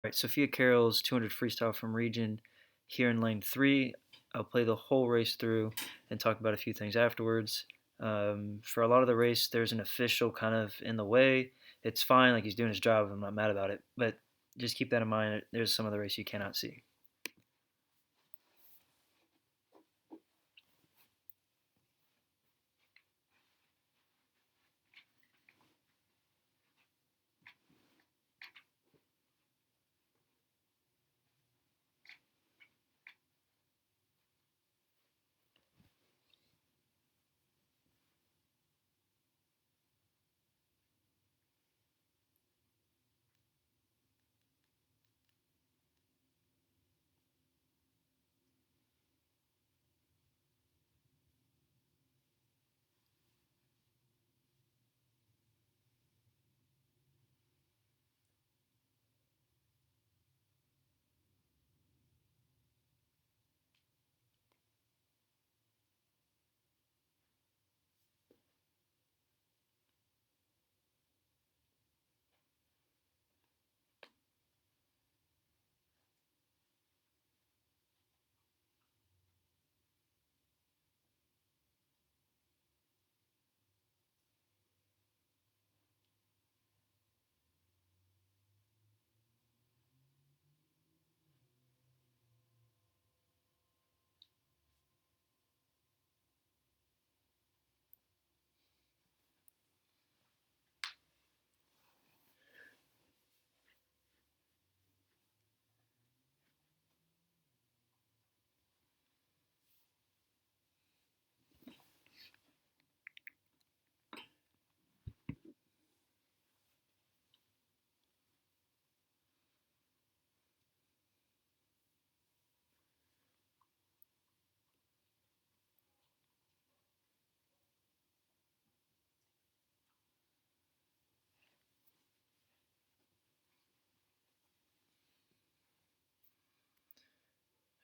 Right, Sophia Carroll's 200 freestyle from region here in lane 3. I'll play the whole race through and talk about a few things afterwards. For a lot of the race, there's an official kind of in the way. It's fine, like he's doing his job. I'm not mad about it, but just keep that in mind. There's some of the race you cannot see.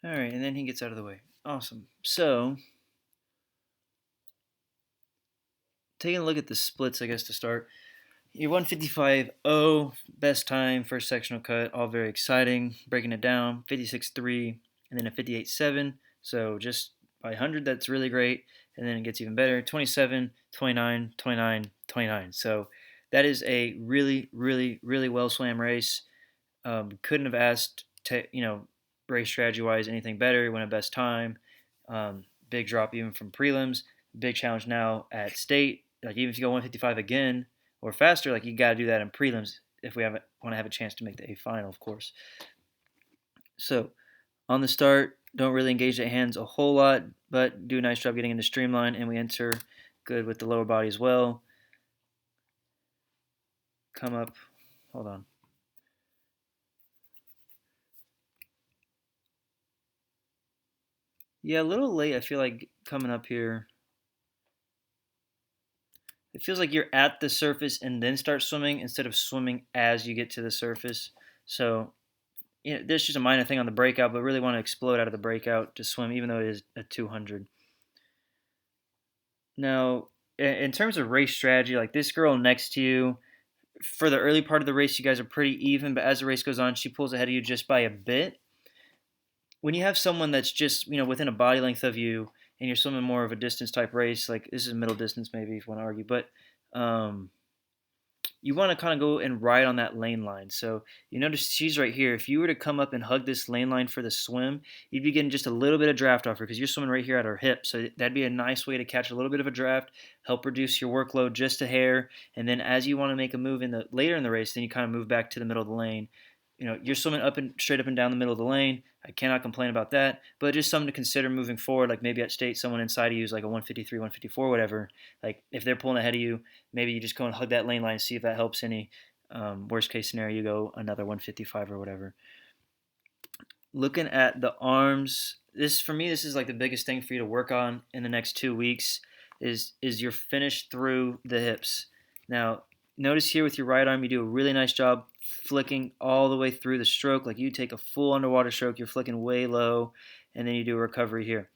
All right, and then he gets out of the way. Awesome. So, taking a look at the splits, I guess, to start. Your 155.0, best time, first sectional cut, all very exciting. Breaking it down, 56.3, and then a 58.7. So just by 100, that's really great. And then it gets even better, 27, 29, 29, 29. So that is a really, really, really well swam race. Couldn't have asked, race strategy-wise anything better. Went a best time. Big drop even from prelims. Big challenge now at state. Like even if you go 155 again, or faster, like you got to do that in prelims if we want to have a chance to make the A final, of course. So on the start, don't really engage the hands a whole lot, but do a nice job getting into streamline, and we enter good with the lower body as well. Come up, hold on. Yeah, a little late, I feel like, coming up here. It feels like you're at the surface and then start swimming instead of swimming as you get to the surface. So there's just a minor thing on the breakout, but really want to explode out of the breakout to swim, even though it is a 200. Now, in terms of race strategy, like this girl next to you, for the early part of the race, you guys are pretty even, but as the race goes on, she pulls ahead of you just by a bit. When you have someone that's just within a body length of you, and you're swimming more of a distance type race, like this is middle distance maybe if you want to argue, but um, you want to kind of go and ride on that lane line. So you notice she's right here. If you were to come up and hug this lane line for the swim, you'd be getting just a little bit of draft off her because you're swimming right here at her hip. So that'd be a nice way to catch a little bit of a draft, help reduce your workload just a hair. And then as you want to make a move later in the race, then you kind of move back to the middle of the lane. You're swimming straight up and down the middle of the lane. I cannot complain about that, but just something to consider moving forward. Like maybe at state, someone inside of you is like a 153, 154, whatever. Like if they're pulling ahead of you, maybe you just go and hug that lane line, see if that helps any. Worst case scenario, you go another 155 or whatever. Looking at the arms, for me, this is like the biggest thing for you to work on in the next 2 weeks. Is your finish through the hips. Now, notice here with your right arm, you do a really nice job flicking all the way through the stroke. Like you take a full underwater stroke, you're flicking way low, and then you do a recovery here.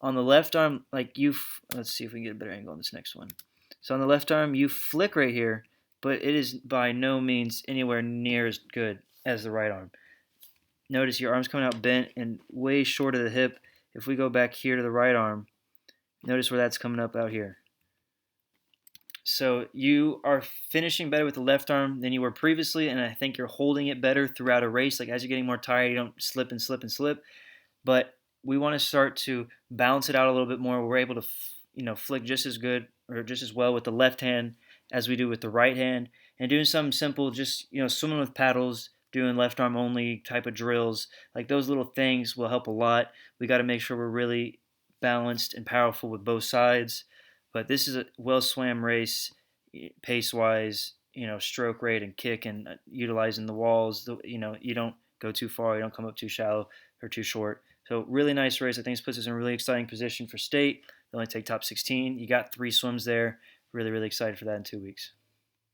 On the left arm, let's see if we can get a better angle on this next one. So on the left arm, you flick right here, but it is by no means anywhere near as good. as the right arm. Notice your arm's coming out bent and way short of the hip. If we go back here to the right arm, notice where that's coming up out here. So you are finishing better with the left arm than you were previously, and I think you're holding it better throughout a race. Like as you're getting more tired, you don't slip and slip and slip. But we want to start to balance it out a little bit more. We're able to, flick just as good or just as well with the left hand as we do with the right hand, and doing something simple, just swimming with paddles, doing left arm only type of drills. Like those little things will help a lot. We got to make sure we're really balanced and powerful with both sides. But this is a well swam race, pace wise, stroke rate and kick and utilizing the walls. You don't go too far, you don't come up too shallow or too short. So really nice race. I think this puts us in a really exciting position for state. They only take top 16. You got 3 swims there. Really, really excited for that in 2 weeks.